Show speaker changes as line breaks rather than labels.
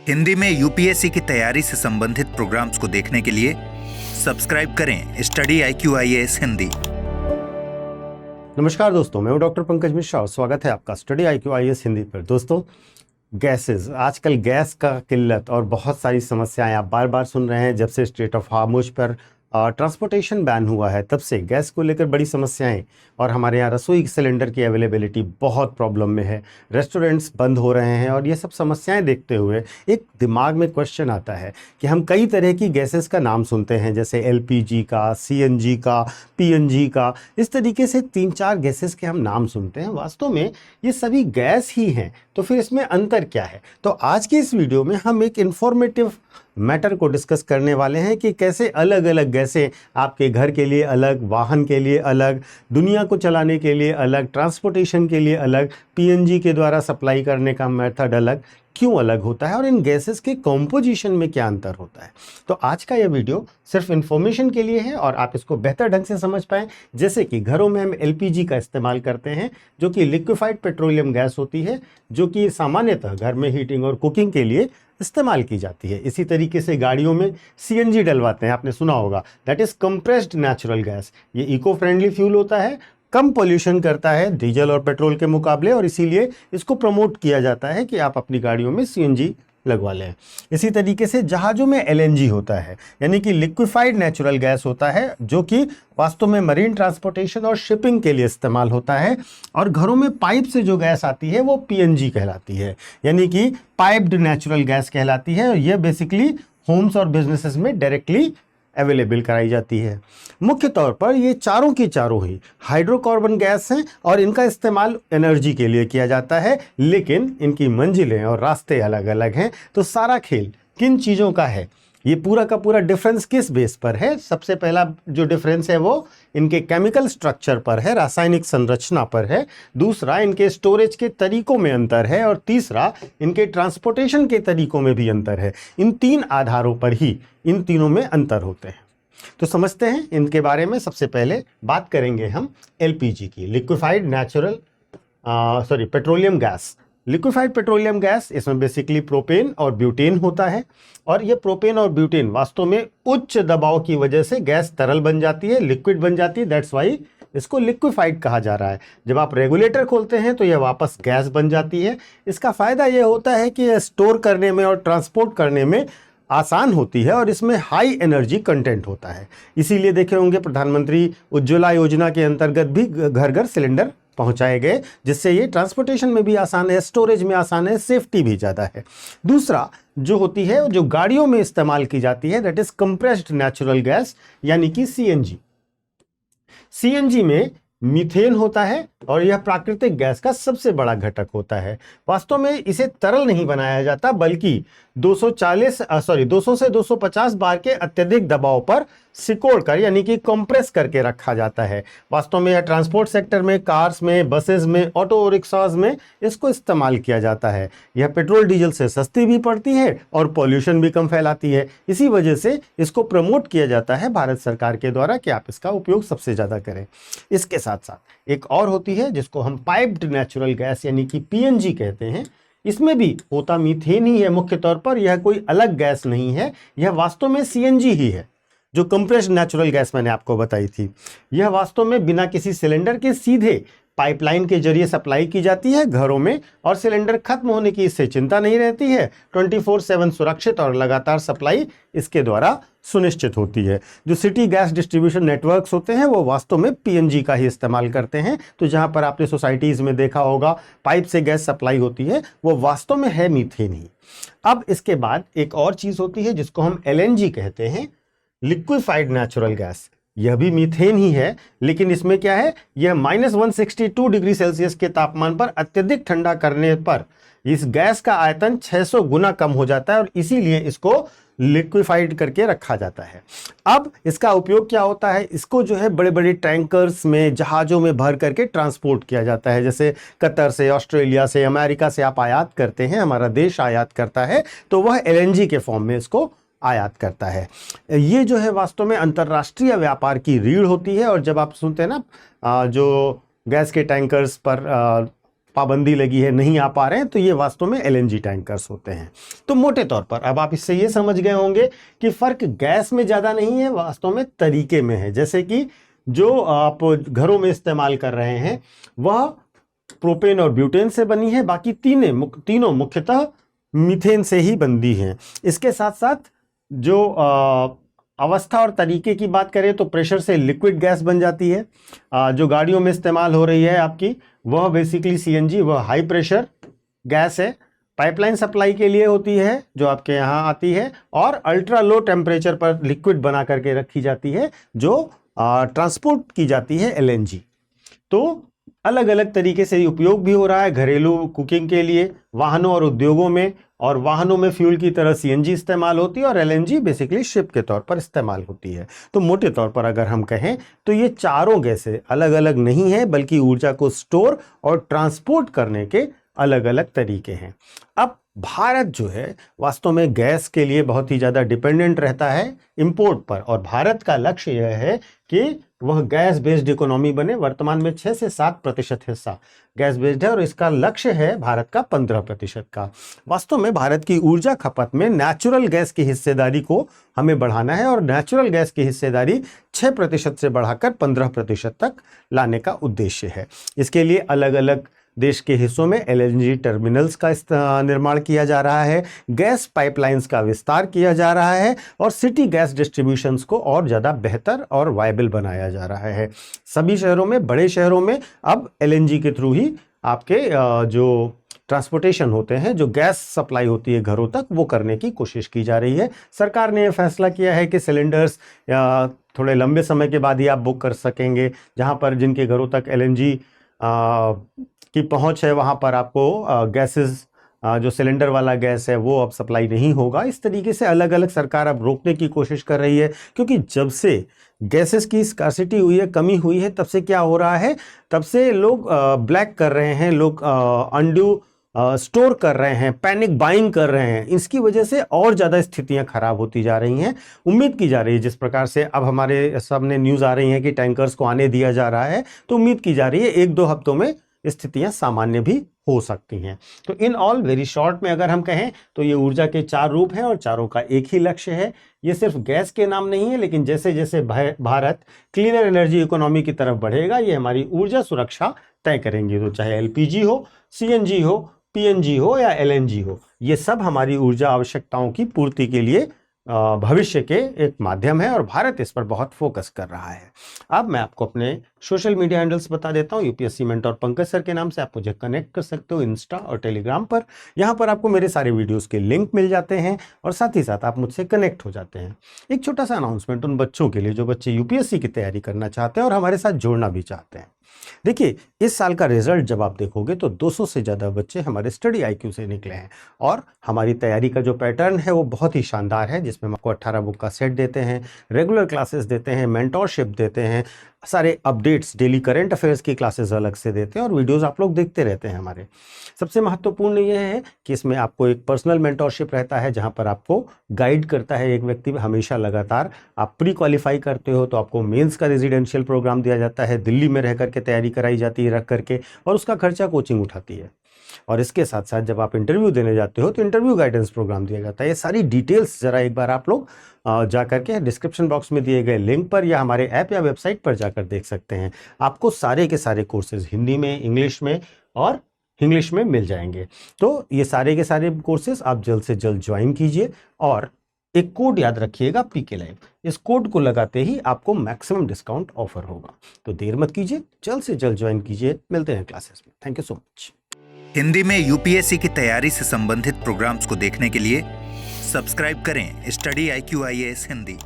हिंदी में यूपीएससी की तैयारी से संबंधित प्रोग्राम्स को देखने के लिए सब्सक्राइब करें स्टडी IQIAS हिंदी।
नमस्कार दोस्तों, मैं हूं डॉक्टर पंकज मिश्रा और स्वागत है आपका स्टडी IQIAS हिंदी पर। दोस्तों, गैसेस, आजकल गैस का किल्लत और बहुत सारी समस्याएं आप बार बार सुन रहे हैं। जब से स्ट्रेट ऑफ हार्मुज पर ट्रांसपोर्टेशन बैन हुआ है तब से गैस को लेकर बड़ी समस्याएं, और हमारे यहाँ रसोई सिलेंडर की अवेलेबिलिटी बहुत प्रॉब्लम में है। रेस्टोरेंट्स बंद हो रहे हैं और ये सब समस्याएं देखते हुए एक दिमाग में क्वेश्चन आता है कि हम कई तरह की गैसेस का नाम सुनते हैं, जैसे LPG का, CNG का, PNG का। इस तरीके से 3-4 गैसेस के हम नाम सुनते हैं। वास्तव में ये सभी गैस ही हैं, तो फिर इसमें अंतर क्या है? तो आज की इस वीडियो में हम एक इंफॉर्मेटिव मैटर को डिस्कस करने वाले हैं कि कैसे अलग अलग गैसें आपके घर के लिए अलग, वाहन के लिए अलग, दुनिया को चलाने के लिए अलग, ट्रांसपोर्टेशन के लिए अलग, PNG के द्वारा सप्लाई करने का मेथड अलग, क्यों अलग होता है और इन गैसेस के कॉम्पोजिशन में क्या अंतर होता है। तो आज का यह वीडियो सिर्फ इन्फॉर्मेशन के लिए है और आप इसको बेहतर ढंग से समझ पाएँ। जैसे कि घरों में हम LPG का इस्तेमाल करते हैं, जो कि लिक्विफाइड पेट्रोलियम गैस होती है, जो कि सामान्यतः घर में हीटिंग और कुकिंग के लिए इस्तेमाल की जाती है। इसी तरीके से गाड़ियों में CNG डलवाते हैं, आपने सुना होगा, that is compressed natural gas. ये इको फ्रेंडली फ्यूल होता है, कम पोल्यूशन करता है डीजल और पेट्रोल के मुकाबले, और इसीलिए इसको प्रमोट किया जाता है कि आप अपनी गाड़ियों में CNG लगवा लें। इसी तरीके से जहाज़ों में LNG होता है, यानी कि लिक्विफाइड नेचुरल गैस होता है, जो कि वास्तव में मरीन ट्रांसपोर्टेशन और शिपिंग के लिए इस्तेमाल होता है। और घरों में पाइप से जो गैस आती है वो PNG कहलाती है, यानी कि पाइप्ड नेचुरल गैस कहलाती है। और ये बेसिकली होम्स और बिजनेसेस में डायरेक्टली अवेलेबल कराई जाती है। मुख्य तौर पर ये चारों की चारों ही हाइड्रोकार्बन गैस हैं और इनका इस्तेमाल एनर्जी के लिए किया जाता है, लेकिन इनकी मंजिलें और रास्ते अलग अलग हैं। तो सारा खेल किन चीज़ों का है, ये पूरा का पूरा डिफरेंस किस बेस पर है? सबसे पहला जो डिफरेंस है वो इनके केमिकल स्ट्रक्चर पर है, रासायनिक संरचना पर है। दूसरा, इनके स्टोरेज के तरीकों में अंतर है। और तीसरा, इनके ट्रांसपोर्टेशन के तरीकों में भी अंतर है। इन 3 आधारों पर ही इन तीनों में अंतर होते हैं। तो समझते हैं इनके बारे में। सबसे पहले बात करेंगे हम LPG की, liquefied petroleum gas. Liquefied petroleum gas, इसमें बेसिकली प्रोपेन और ब्यूटेन होता है। और ये प्रोपेन और ब्यूटेन वास्तव में उच्च दबाव की वजह से गैस तरल बन जाती है, लिक्विड बन जाती है। दैट्स वाई इसको लिक्विफाइड कहा जा रहा है। जब आप रेगुलेटर खोलते हैं तो यह वापस गैस बन जाती है। इसका फ़ायदा यह होता है कि यह स्टोर करने में और ट्रांसपोर्ट करने में आसान होती है और इसमें हाई एनर्जी कंटेंट होता है। इसीलिए देखे होंगे प्रधानमंत्री उज्ज्वला योजना के अंतर्गत भी घर घर सिलेंडर पहुंचाए गए, जिससे ये ट्रांसपोर्टेशन में भी आसान है, स्टोरेज में आसान है, सेफ्टी भी ज़्यादा है। दूसरा जो होती है, जो गाड़ियों में इस्तेमाल की जाती है, that is compressed natural gas, यानी कि CNG। CNG में मीथेन होता है और यह प्राकृतिक गैस का सबसे बड़ा घटक होता है। वास्तव में इसे तरल नहीं बनाया जाता, बल्कि 200 से 250 बार के अत्यधिक दबाव पर सिकोड़कर, यानी कि कंप्रेस करके रखा जाता है। वास्तव में यह ट्रांसपोर्ट सेक्टर में, कार्स में, बसेस में, ऑटो रिक्शाज में इसको इस्तेमाल किया जाता है। यह पेट्रोल डीजल से सस्ती भी पड़ती है और पॉल्यूशन भी कम फैलाती है। इसी वजह से इसको प्रमोट किया जाता है भारत सरकार के द्वारा कि आप इसका उपयोग सबसे ज़्यादा करें। इसके साथ साथ एक और होती है जिसको हम पाइप्ड नेचुरल गैस यानी कि PNG कहते हैं। इसमें भी होता मीथेन ही है मुख्य तौर पर, यह कोई अलग गैस नहीं है, यह वास्तव में CNG ही है। जो कंप्रेस्ड नेचुरल गैस मैंने आपको बताई थी, यह वास्तव में बिना किसी सिलेंडर के सीधे पाइपलाइन के जरिए सप्लाई की जाती है घरों में, और सिलेंडर खत्म होने की इससे चिंता नहीं रहती है। 24/7 सुरक्षित और लगातार सप्लाई इसके द्वारा सुनिश्चित होती है। जो सिटी गैस डिस्ट्रीब्यूशन नेटवर्क्स होते हैं वो वास्तव में PNG का ही इस्तेमाल करते हैं। तो जहां पर आपने सोसाइटीज़ में देखा होगा पाइप से गैस सप्लाई होती है, वो वास्तव में है मीथेन ही। अब इसके बाद एक और चीज़ होती है जिसको हम LNG कहते हैं, लिक्विफाइड नेचुरल गैस। यह भी मीथेन ही है, लेकिन इसमें क्या है, यह -162 डिग्री सेल्सियस के तापमान पर अत्यधिक ठंडा करने पर इस गैस का आयतन 600 गुना कम हो जाता है और इसीलिए इसको लिक्विफाइड करके रखा जाता है। अब इसका उपयोग क्या होता है, इसको जो है बड़े बड़े टैंकर्स में, जहाज़ों में भर करके ट्रांसपोर्ट किया जाता है। जैसे कतर से, ऑस्ट्रेलिया से, अमेरिका से आप आयात करते हैं, हमारा देश आयात करता है, तो वह LNG के फॉर्म में इसको आयात करता है। ये जो है वास्तव में अंतर्राष्ट्रीय व्यापार की रीढ़ होती है। और जब आप सुनते हैं ना जो गैस के टैंकर्स पर पाबंदी लगी है, नहीं आ पा रहे हैं, तो ये वास्तव में एलएनजी टैंकर्स होते हैं। तो मोटे तौर पर अब आप इससे ये समझ गए होंगे कि फर्क गैस में ज़्यादा नहीं है, वास्तव में तरीके में है। जैसे कि जो आप घरों में इस्तेमाल कर रहे हैं वह प्रोपेन और ब्यूटेन से बनी है, बाकी तीनों मुख्यतः मीथेन से ही बनती हैं। इसके साथ साथ जो अवस्था और तरीके की बात करें तो प्रेशर से लिक्विड गैस बन जाती है। जो गाड़ियों में इस्तेमाल हो रही है आपकी, वह बेसिकली सीएनजी, वह हाई प्रेशर गैस है। पाइपलाइन सप्लाई के लिए होती है जो आपके यहाँ आती है, और अल्ट्रा लो टेम्परेचर पर लिक्विड बना करके रखी जाती है जो ट्रांसपोर्ट की जाती है एलएनजी। तो अलग अलग तरीके से उपयोग भी हो रहा है घरेलू कुकिंग के लिए, वाहनों और उद्योगों में, और वाहनों में फ्यूल की तरह सीएनजी इस्तेमाल होती है और एलएनजी बेसिकली शिप के तौर पर इस्तेमाल होती है। तो मोटे तौर पर अगर हम कहें तो ये चारों गैसें अलग अलग नहीं है, बल्कि ऊर्जा को स्टोर और ट्रांसपोर्ट करने के अलग अलग तरीके हैं। अब भारत जो है वास्तव में गैस के लिए बहुत ही ज़्यादा डिपेंडेंट रहता है इंपोर्ट पर, और भारत का लक्ष्य यह है कि वह गैस बेस्ड इकोनॉमी बने। वर्तमान में 6 से 7% हिस्सा गैस बेस्ड है, और इसका लक्ष्य है भारत का 15% का। वास्तव में भारत की ऊर्जा खपत में नेचुरल गैस की हिस्सेदारी को हमें बढ़ाना है, और नेचुरल गैस की हिस्सेदारी 6% से बढ़ाकर 15% तक लाने का उद्देश्य है। इसके लिए अलग अलग देश के हिस्सों में एलएनजी टर्मिनल्स का निर्माण किया जा रहा है, गैस पाइपलाइंस का विस्तार किया जा रहा है, और सिटी गैस डिस्ट्रीब्यूशंस को और ज़्यादा बेहतर और वायबल बनाया जा रहा है। सभी शहरों में, बड़े शहरों में अब एलएनजी के थ्रू ही आपके जो ट्रांसपोर्टेशन होते हैं, जो गैस सप्लाई होती है घरों तक, वो करने की कोशिश की जा रही है। सरकार ने यह फैसला किया है कि सिलेंडर्स थोड़े लंबे समय के बाद ही आप बुक कर सकेंगे। जहाँ पर जिनके घरों तक एलएनजी की पहुंच है वहां पर आपको गैसेस, जो सिलेंडर वाला गैस है वो अब सप्लाई नहीं होगा। इस तरीके से अलग अलग सरकार अब रोकने की कोशिश कर रही है, क्योंकि जब से गैसेस की स्कार्सिटी हुई है, कमी हुई है, तब से क्या हो रहा है, तब से लोग ब्लैक कर रहे हैं, लोग अनड्यू स्टोर कर रहे हैं, पैनिक बाइंग कर रहे हैं। इसकी वजह से और ज़्यादा स्थितियां खराब होती जा रही हैं। उम्मीद की जा रही है, जिस प्रकार से अब हमारे सामने न्यूज़ आ रही हैं कि टैंकर्स को आने दिया जा रहा है, तो उम्मीद की जा रही है 1-2 हफ्तों में स्थितियां सामान्य भी हो सकती हैं। तो इन ऑल वेरी शॉर्ट में अगर हम कहें तो ये ऊर्जा के 4 रूप हैं, और चारों का एक ही लक्ष्य है। ये सिर्फ गैस के नाम नहीं है, लेकिन जैसे जैसे भारत क्लीनर एनर्जी इकोनॉमी की तरफ बढ़ेगा, ये हमारी ऊर्जा सुरक्षा तय करेंगे। तो चाहे एलपीजी हो, सीएनजी हो, पीएनजी हो या एलएनजी हो, ये सब हमारी ऊर्जा आवश्यकताओं की पूर्ति के लिए भविष्य के एक माध्यम है, और भारत इस पर बहुत फोकस कर रहा है। अब मैं आपको अपने सोशल मीडिया हैंडल्स बता देता हूँ। यूपीएससी मेंटर पंकज सर के नाम से आप मुझे कनेक्ट कर सकते हो इंस्टा और टेलीग्राम पर। यहाँ पर आपको मेरे सारे वीडियोस के लिंक मिल जाते हैं, और साथ ही साथ आप मुझसे कनेक्ट हो जाते हैं। एक छोटा सा अनाउंसमेंट उन बच्चों के लिए जो बच्चे यूपीएससी की तैयारी करना चाहते हैं और हमारे साथ जुड़ना भी चाहते हैं। देखिए, इस साल का रिजल्ट जब आप देखोगे तो 200 से ज़्यादा बच्चे हमारे स्टडी आईक्यू से निकले हैं, और हमारी तैयारी का जो पैटर्न है वो बहुत ही शानदार है, जिसमें हम आपको 18 बुक का सेट देते हैं, रेगुलर क्लासेस देते हैं, मेंटोरशिप देते हैं, सारे अपडेट्स, डेली करंट अफेयर्स की क्लासेस अलग से देते हैं, और वीडियोस आप लोग देखते रहते हैं हमारे। सबसे महत्वपूर्ण ये है कि इसमें आपको एक पर्सनल मेंटोरशिप रहता है, जहां पर आपको गाइड करता है एक व्यक्ति हमेशा लगातार। आप प्री क्वालिफाई करते हो तो आपको मेंस का रेजिडेंशियल प्रोग्राम दिया जाता है, दिल्ली में रह करके तैयारी कराई जाती है रख करके, और उसका खर्चा कोचिंग उठाती है। और इसके साथ साथ जब आप इंटरव्यू देने जाते हो तो इंटरव्यू गाइडेंस प्रोग्राम दिया जाता है। ये सारी डिटेल्स जरा एक बार आप लोग जा करके डिस्क्रिप्शन बॉक्स में दिए गए लिंक पर या हमारे ऐप या वेबसाइट पर जाकर देख सकते हैं। आपको सारे के सारे कोर्सेज हिंदी में, इंग्लिश में और इंग्लिश में मिल जाएंगे। तो ये सारे के सारे कोर्सेज आप जल्द से जल्द ज्वाइन कीजिए, और एक कोड याद रखिएगा, पीके लाइव। इस कोड को लगाते ही आपको मैक्सिमम डिस्काउंट ऑफर होगा। तो देर मत कीजिए, जल्द से जल्द ज्वाइन कीजिए। मिलते हैं क्लासेस में। Thank you so much.
Hindi में यूपीएससी की तैयारी से संबंधित प्रोग्राम्स को देखने के लिए सब्सक्राइब करें स्टडी IQ IAS हिंदी।